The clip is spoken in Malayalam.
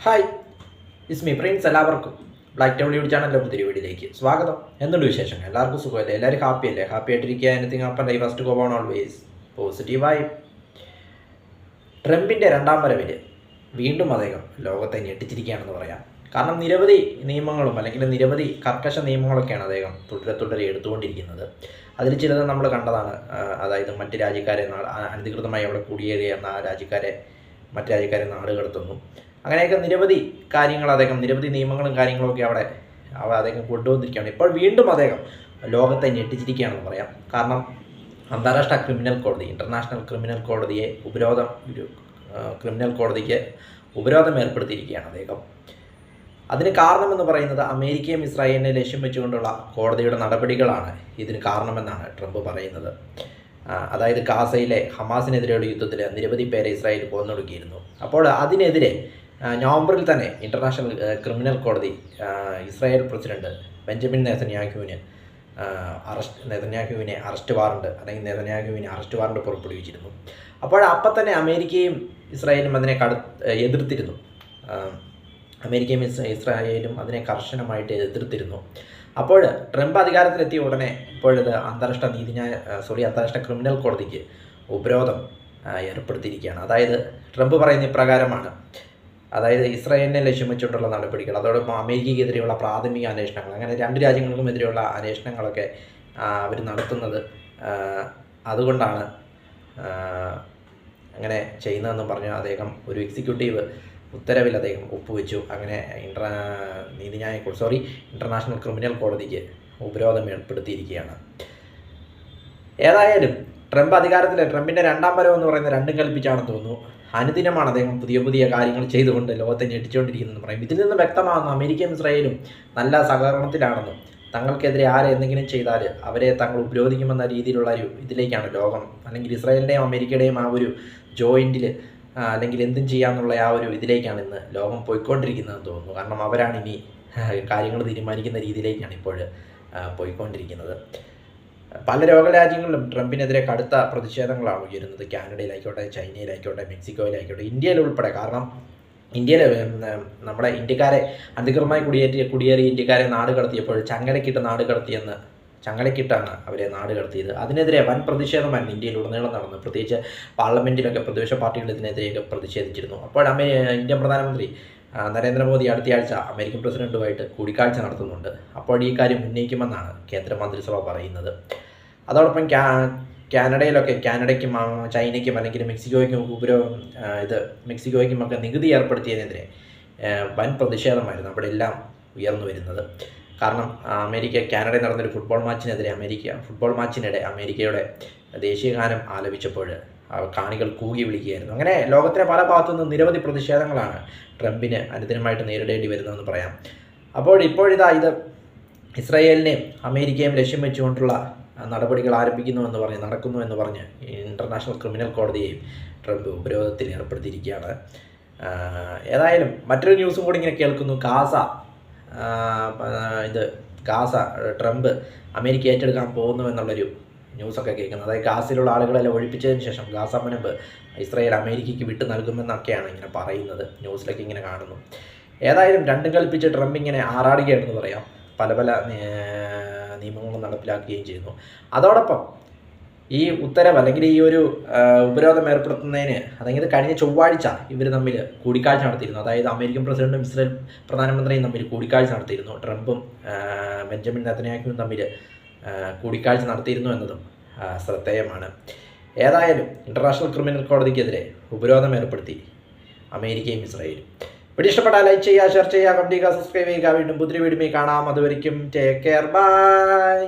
Hi, is me Prince. എല്ലാവർക്കും ബ്ലാക്ക് ടൗൺ യൂട്യൂബ് ചാനലിൻ്റെ പുതിയ വീഡിയോയിലേക്ക് സ്വാഗതം. എന്തുണ്ട് വിശേഷം? എല്ലാവർക്കും സുഖമല്ലേ? എല്ലാവരും ഹാപ്പി അല്ലേ? ഹാപ്പി ആയിട്ടിരിക്കുക. Anything happen life first go on always പോസിറ്റീവായി. ട്രംപിൻ്റെ രണ്ടാം വരവിൽ വീണ്ടും അദ്ദേഹം ലോകത്തെ ഞെട്ടിച്ചിരിക്കുകയാണെന്ന് പറയാം. കാരണം നിരവധി നിയമങ്ങളും അല്ലെങ്കിൽ നിരവധി കർക്കശ നിയമങ്ങളൊക്കെയാണ് അദ്ദേഹം തുടരെ എടുത്തുകൊണ്ടിരിക്കുന്നത്. അതിൽ ചിലത് നമ്മൾ കണ്ടതാണ്. അതായത് മറ്റ് രാജ്യക്കാരെ അനധികൃതമായി അവിടെ കുടിയേറിയ മറ്റ് രാജ്യക്കാരെ നാട് കടത്തുന്നു. അങ്ങനെയൊക്കെ നിരവധി കാര്യങ്ങൾ നിരവധി നിയമങ്ങളും കാര്യങ്ങളൊക്കെ അദ്ദേഹം കൊണ്ടുവന്നിരിക്കുകയാണ്. ഇപ്പോൾ വീണ്ടും അദ്ദേഹം ലോകത്തെ ഞെട്ടിച്ചിരിക്കുകയാണെന്ന് പറയാം. കാരണം അന്താരാഷ്ട്ര ക്രിമിനൽ കോടതി, ഇൻ്റർനാഷണൽ ക്രിമിനൽ കോടതിയെ ക്രിമിനൽ കോടതിക്ക് ഉപരോധം ഏർപ്പെടുത്തിയിരിക്കുകയാണ് അദ്ദേഹം. അതിന് കാരണമെന്ന് പറയുന്നത് അമേരിക്കയും ഇസ്രായേലിനെ ലക്ഷ്യം വെച്ചുകൊണ്ടുള്ള കോടതിയുടെ നടപടികളാണ് ഇതിന് കാരണമെന്നാണ് ട്രംപ് പറയുന്നത്. അതായത് ഗാസയിലെ ഹമാസിനെതിരെയുള്ള യുദ്ധത്തിൽ നിരവധി പേരെ ഇസ്രായേൽ കൊന്നൊടുക്കിയിരുന്നു. അപ്പോൾ അതിനെതിരെ നവംബറിൽ തന്നെ ഇൻ്റർനാഷണൽ ക്രിമിനൽ കോടതി ഇസ്രായേൽ പ്രസിഡന്റ് ബെഞ്ചമിൻ നെതന്യാഹുവിനെ അറസ്റ്റ് വാറണ്ട് പുറപ്പെടുവിച്ചിരുന്നു. അപ്പം തന്നെ അമേരിക്കയും ഇസ്രായേലും അതിനെ എതിർത്തിരുന്നു. ഇസ്രായേലും അതിനെ കർശനമായിട്ട് എതിർത്തിരുന്നു. അപ്പോൾ ട്രംപ് അധികാരത്തിലെത്തിയ ഉടനെ ഇപ്പോഴത് അന്താരാഷ്ട്ര ക്രിമിനൽ കോടതിക്ക് ഉപരോധം ഏർപ്പെടുത്തിയിരിക്കുകയാണ്. അതായത് ട്രംപ് പറയുന്ന ഇപ്രകാരമാണ്. അതായത് ഇസ്രായേലിനെ ലക്ഷ്യം വെച്ചുകൊണ്ടുള്ള നടപടികൾ, അതോടൊപ്പം അമേരിക്കയ്ക്കെതിരെയുള്ള പ്രാഥമിക അന്വേഷണങ്ങൾ, അങ്ങനെ രണ്ട് രാജ്യങ്ങൾക്കും എതിരെയുള്ള അന്വേഷണങ്ങളൊക്കെ അവർ നടത്തുന്നത് അതുകൊണ്ടാണ് അങ്ങനെ ചെയ്യുന്നതെന്ന് പറഞ്ഞ് അദ്ദേഹം ഒരു എക്സിക്യൂട്ടീവ് ഉത്തരവിൽ അദ്ദേഹം ഒപ്പുവെച്ചു. അങ്ങനെ ഇൻ്റർനാഷണൽ ക്രിമിനൽ കോടതിക്ക് ഉപരോധം ഏർപ്പെടുത്തിയിരിക്കുകയാണ്. ഏതായാലും ട്രംപിൻ്റെ രണ്ടാം വരവെന്ന് പറയുന്ന രണ്ടും കൽപ്പിച്ചാണെന്ന് തോന്നുന്നു. അനുദിനമാണ് അദ്ദേഹം പുതിയ കാര്യങ്ങൾ ചെയ്തുകൊണ്ട് ലോകത്തെ ഞെട്ടിച്ചുകൊണ്ടിരിക്കുന്നതെന്ന് പറയും. ഇതിൽ നിന്ന് വ്യക്തമാകുന്നു അമേരിക്കയും ഇസ്രായേലും നല്ല സഹകരണത്തിലാണെന്നും തങ്ങൾക്കെതിരെ എന്തെങ്കിലും ചെയ്താൽ അവരെ തങ്ങൾ ഉപരോധിക്കുമെന്ന രീതിയിലുള്ള ഒരു ഇതിലേക്കാണ് ലോകം, അല്ലെങ്കിൽ ഇസ്രായേലിൻ്റെയും അമേരിക്കയുടെയും ആ ഒരു ജോയിൻറ്റിൽ അല്ലെങ്കിൽ എന്തും ചെയ്യാമെന്നുള്ള ആ ഒരു ഇതിലേക്കാണ് ഇന്ന് ലോകം പോയിക്കൊണ്ടിരിക്കുന്നതെന്ന് തോന്നുന്നു. കാരണം അവരാണ് ഇനി കാര്യങ്ങൾ തീരുമാനിക്കുന്ന രീതിയിലേക്കാണ് ഇപ്പോൾ പോയിക്കൊണ്ടിരിക്കുന്നത്. പല ലോകരാജ്യങ്ങളിലും ട്രംപിനെതിരെ കടുത്ത പ്രതിഷേധങ്ങളാണ് ഉയരുന്നത്. കാനഡയിലായിക്കോട്ടെ, ചൈനയിലായിക്കോട്ടെ, മെക്സിക്കോയിലായിക്കോട്ടെ, ഇന്ത്യയിലുൾപ്പെടെ. കാരണം ഇന്ത്യയിൽ നമ്മുടെ ഇന്ത്യക്കാരെ അധികൃതമായി കുടിയേറിയ ഇന്ത്യക്കാരെ നാട് കടത്തിയപ്പോൾ ചങ്ങലക്കിട്ടാണ് അവരെ നാട് കടത്തിയത്. അതിനെതിരെ വൻ പ്രതിഷേധമായിരുന്നു ഇന്ത്യയിലുടനീളം നടന്നത്. പ്രത്യേകിച്ച് പാർലമെൻറ്റിലൊക്കെ പ്രതിപക്ഷ പാർട്ടികൾ ഇതിനെതിരെയൊക്കെ പ്രതിഷേധിച്ചിരുന്നു. അപ്പോൾ ഇന്ത്യൻ പ്രധാനമന്ത്രി നരേന്ദ്രമോദി അടുത്തയാഴ്ച അമേരിക്കൻ പ്രസിഡന്റുമായിട്ട് കൂടിക്കാഴ്ച നടത്തുന്നുണ്ട്. അപ്പോൾ ഈ കാര്യം ഉന്നയിക്കുമെന്നാണ് കേന്ദ്ര മന്ത്രിസഭ പറയുന്നത്. അതോടൊപ്പം കാനഡയ്ക്കും ചൈനയ്ക്കും അല്ലെങ്കിൽ മെക്സിക്കോയ്ക്കും ഒക്കെ നികുതി ഏർപ്പെടുത്തിയതിനെതിരെ വൻ പ്രതിഷേധമായിരുന്നു അവിടെ എല്ലാം ഉയർന്നു വരുന്നത്. കാരണം കാനഡയിൽ നടന്നൊരു ഫുട്ബോൾ മാച്ചിനിടെ അമേരിക്കയുടെ ദേശീയഗാനം ആലപിച്ചപ്പോൾ കാണികൾ കൂകി വിളിക്കുകയായിരുന്നു. അങ്ങനെ ലോകത്തിലെ പല ഭാഗത്തു നിന്നും നിരവധി പ്രതിഷേധങ്ങളാണ് ട്രംപിന് അനുദിനമായിട്ട് നേരിടേണ്ടി വരുന്നതെന്ന് പറയാം. അപ്പോൾ ഇപ്പോഴിതാ ഇത് ഇസ്രായേലിനെയും അമേരിക്കയും ലക്ഷ്യം വെച്ചുകൊണ്ടുള്ള നടപടികൾ നടക്കുന്നു എന്ന് പറഞ്ഞ് ഇൻ്റർനാഷണൽ ക്രിമിനൽ കോടതിയെയും ട്രംപ് ഉപരോധത്തിൽ ഏർപ്പെടുത്തിയിരിക്കുകയാണ്. ഏതായാലും മറ്റൊരു ന്യൂസും കൂടി ഇങ്ങനെ കേൾക്കുന്നു. ഗാസ ട്രംപ് അമേരിക്ക ഏറ്റെടുക്കാൻ പോകുന്നു എന്നുള്ളൊരു ന്യൂസൊക്കെ കേൾക്കുന്നത്. അതായത് ഗാസയിലുള്ള ആളുകളെല്ലാം ഒഴിപ്പിച്ചതിന് ശേഷം ഗാസ മുനമ്പ് ഇസ്രായേൽ അമേരിക്കയ്ക്ക് വിട്ടു നൽകുമെന്നൊക്കെയാണ് ഇങ്ങനെ പറയുന്നത്. ന്യൂസിലൊക്കെ ഇങ്ങനെ കാണുന്നു. ഏതായാലും രണ്ടും കൽപ്പിച്ച് ട്രംപ് ഇങ്ങനെ ആറാടുകയാണെന്ന് പറയാം. പല നിയമങ്ങളും നടപ്പിലാക്കുകയും ചെയ്യുന്നു. അതോടൊപ്പം ഈ ഉത്തരവ് അല്ലെങ്കിൽ ഈ ഒരു ഉപരോധം ഏർപ്പെടുത്തുന്നതിന് അതായത് കഴിഞ്ഞ ചൊവ്വാഴ്ച ഇവർ തമ്മിൽ കൂടിക്കാഴ്ച നടത്തിയിരുന്നു. അതായത് അമേരിക്കൻ പ്രസിഡന്റും ഇസ്രായേൽ പ്രധാനമന്ത്രിയും തമ്മിൽ കൂടിക്കാഴ്ച നടത്തിയിരുന്നു. ട്രംപും ബെഞ്ചമിൻ നെതന്യാഹുവും തമ്മിൽ കൂടിക്കാഴ്ച നടത്തിയിരുന്നു എന്നതും ശ്രദ്ധേയമാണ്. ഏതായാലും ഇൻ്റർനാഷണൽ ക്രിമിനൽ കോടതിക്കെതിരെ ഉപരോധം ഏർപ്പെടുത്തി അമേരിക്കയും ഇസ്രായേലും. വീഡിയോ ഇഷ്ടപ്പെട്ടാൽ ലൈക്ക് ചെയ്യുക, ഷെയർ ചെയ്യുക, കമന്റ് ചെയ്യുക, സബ്സ്ക്രൈബ് ചെയ്യുക. വീണ്ടും പുതിയ വീഡിയോയിൽ കാണാം. അതുവരെയ്ക്കും ടേക്ക് കെയർ, ബൈ.